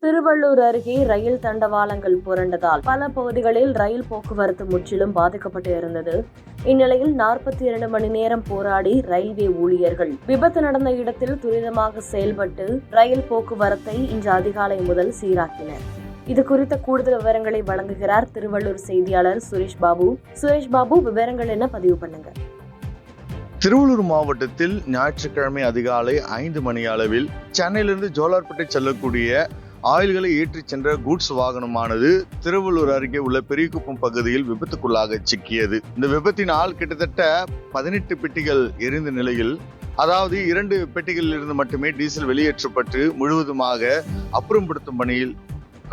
திருவள்ளூர் அருகே ரயில் தண்டவாளங்கள் புரண்டதால் பல பகுதிகளில் ரயில் போக்குவரத்து முற்றிலும் பாதிக்கப்பட்டு இருந்தது. இந்நிலையில் 42 மணி நேரம் போராடி ரயில்வே ஊழியர்கள் விபத்து நடந்த இடத்தில் துரிதமாக செயல்பட்டு ரயில் போக்குவரத்தை இன்று அதிகாலை முதல் சீராக்கினர். இது குறித்த கூடுதல் விவரங்களை வழங்குகிறார் திருவள்ளூர் செய்தியாளர் சுரேஷ் பாபு. சுரேஷ் பாபு, விவரங்கள் என்ன பதிவு பண்ணுங்க. திருவள்ளூர் மாவட்டத்தில் ஞாயிற்றுக்கிழமை அதிகாலை 5 மணி அளவில் சென்னையிலிருந்து ஜோலார்பேட்டை செல்லக்கூடிய ஆயில்களை ஏற்றிச் சென்ற கூட்ஸ் வாகனமானது திருவள்ளூர் அருகே உள்ள பெரியகுப்பம் பகுதியில் விபத்துக்குள்ளாக சிக்கியது. இந்த விபத்தினால் கிட்டத்தட்ட 18 பெட்டிகள் எரிந்த நிலையில், அதாவது 2 பெட்டிகளில் இருந்து மட்டுமே டீசல் வெளியேற்றப்பட்டு முழுவதுமாக அப்புறப்படுத்தும் பணியில்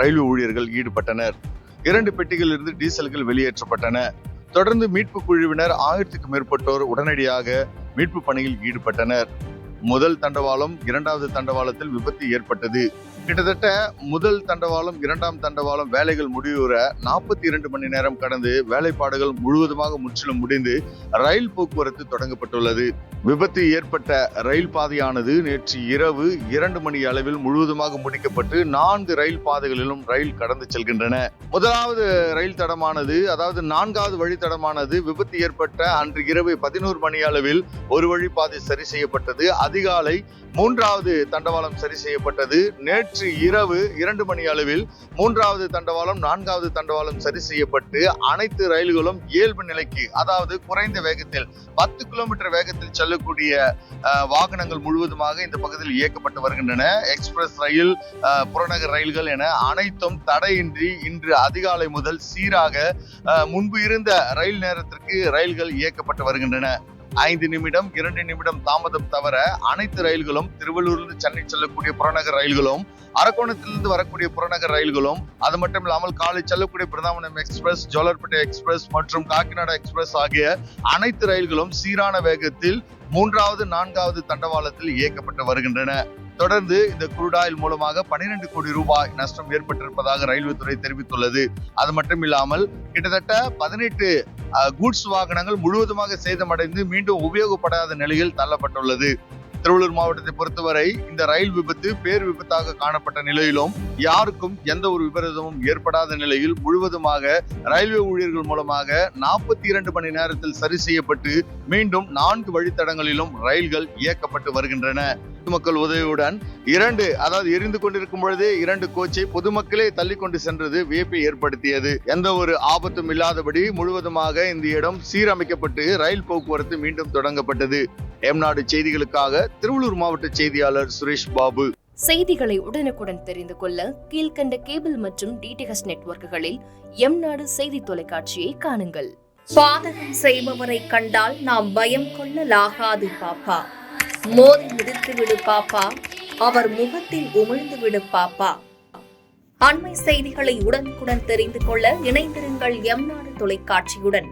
ரயில்வே ஊழியர்கள் ஈடுபட்டனர். 2 பெட்டிகளில் இருந்து டீசல்கள் வெளியேற்றப்பட்டன. தொடர்ந்து மீட்பு குழுவினர் 1000க்கும் மேற்பட்டோர் உடனடியாக மீட்பு பணியில் ஈடுபட்டனர். முதல் தண்டவாளம், 2வது தண்டவாளத்தில் விபத்து ஏற்பட்டது. கிட்டத்தட்ட முதல் தண்டவாளம், 2ஆம் தண்டவாளம் வேலைகள் முடிவுற 42 மணி நேரம் கடந்து வேலைப்பாடுகள் முழுவதுமாக முற்றிலும் முடிந்து ரயில் போக்குவரத்து தொடங்கப்பட்டுள்ளது. விபத்து ஏற்பட்ட ரயில் பாதையானது நேற்று இரவு 2 மணி அளவில் முழுவதுமாக முடிக்கப்பட்டு 4 ரயில் பாதைகளிலும் ரயில் கடந்து செல்கின்றன. முதலாவது ரயில் தடமானது, அதாவது 4வது வழித்தடமானது விபத்து ஏற்பட்ட அன்று இரவு 11 மணி அளவில் ஒரு வழி பாதை சரி செய்யப்பட்டது. அதிகாலை 3வது தண்டவாளம் சரி செய்யப்பட்டது. நேற்று இரவு 2 மணி அளவில் 3வது தண்டவாளம், 4வது தண்டவாளம் சரி செய்யப்பட்டு அனைத்து ரயில்களும் இயல்பு நிலைக்கு, அதாவது குறைந்த வேகத்தில் 10 கிலோமீட்டர் வேகத்தில் செல்லக்கூடிய வாகனங்கள் முழுவதுமாக இந்த பகுதியில் இயக்கப்பட்டு வருகின்றன. எக்ஸ்பிரஸ் ரயில், புறநகர் ரயில்கள் என அனைத்தும் தடையின்றி இன்று அதிகாலை முதல் சீராக முன்பு இருந்த ரயில் நேரத்திற்கு ரயில்கள் இயக்கப்பட்டு வருகின்றன. 5 நிமிடம் 2 நிமிடம் தாமதம் தவிர அனைத்து ரயில்களும், திருவள்ளூரிலிருந்து சென்னை செல்லக்கூடிய புறநகர் ரயில்களும், அரக்கோணத்திலிருந்து வரக்கூடிய புறநகர் ரயில்களும், அது மட்டும் இல்லாமல் காலை செல்லக்கூடிய பிருந்தாவனம் எக்ஸ்பிரஸ், ஜோலார்பேட்டை எக்ஸ்பிரஸ் மற்றும் காக்கிநாடா எக்ஸ்பிரஸ் ஆகிய அனைத்து ரயில்களும் சீரான வேகத்தில் 3வது 4வது தண்டவாளத்தில் இயக்கப்பட்டு வருகின்றன. தொடர்ந்து இந்த குரூட் ஆயில் மூலமாக 12 கோடி ரூபாய் நஷ்டம் ஏற்பட்டிருப்பதாக ரயில்வே துறை தெரிவித்துள்ளது. அது மட்டும் இல்லாமல் கிட்டத்தட்ட 18 கூட்ஸ் வாகனங்கள் முழுவதுமாக சேதமடைந்து மீண்டும் உபயோகப்படாத நிலையில் தள்ளப்பட்டுள்ளது. திருவள்ளூர் மாவட்டத்தை பொறுத்தவரை இந்த ரயில் விபத்து பேர் விபத்தாக காணப்பட்ட நிலையிலும் யாருக்கும் எந்த ஒரு விபரீதமும் ஏற்படாத நிலையில் முழுவதுமாக ரயில்வே ஊழியர்கள் மூலமாக 42 மணி நேரத்தில் சரி செய்யப்பட்டு மீண்டும் 4 வழித்தடங்களிலும் ரயில்கள் இயக்கப்பட்டு வருகின்றன. பொதுமக்கள் உதவியுடன் எரிந்து கொண்டிருக்கும் பொழுதே 2 கோச்சை பொதுமக்களே தள்ளி கொண்டு சென்றது வியப்பை ஏற்படுத்தியது. எந்த ஒரு ஆபத்தும் இல்லாதபடி முழுவதுமாக இந்த இடம் சீரமைக்கப்பட்டு ரயில் போக்குவரத்து மீண்டும் தொடங்கப்பட்டது. எம்நாடு செய்திகளுக்காக திருவள்ளூர் மாவட்ட செய்தியாளர் சுரேஷ் பாபு. செய்திகளை உடனுக்குடன் தெரிந்து கொள்ள கீழ்கண்ட கேபிள் மற்றும் டிடிஎச் நெட்வொர்க்குகளில் எம்நாடு செய்தி தொலைக்காட்சியை காணுங்கள். பாதகம் செய்பவரை கண்டால் நாம் பயம் கொள்ளலாகாது பாப்பா. மோதி மிதித்து விடு பாப்பா, அவர் முகத்தில் உமிழ்ந்து விடு பாப்பா. அண்மை செய்திகளை உடனுக்குடன் தெரிந்து கொள்ள இணைந்திருங்கள் எம்நாடு தொலைக்காட்சியுடன்.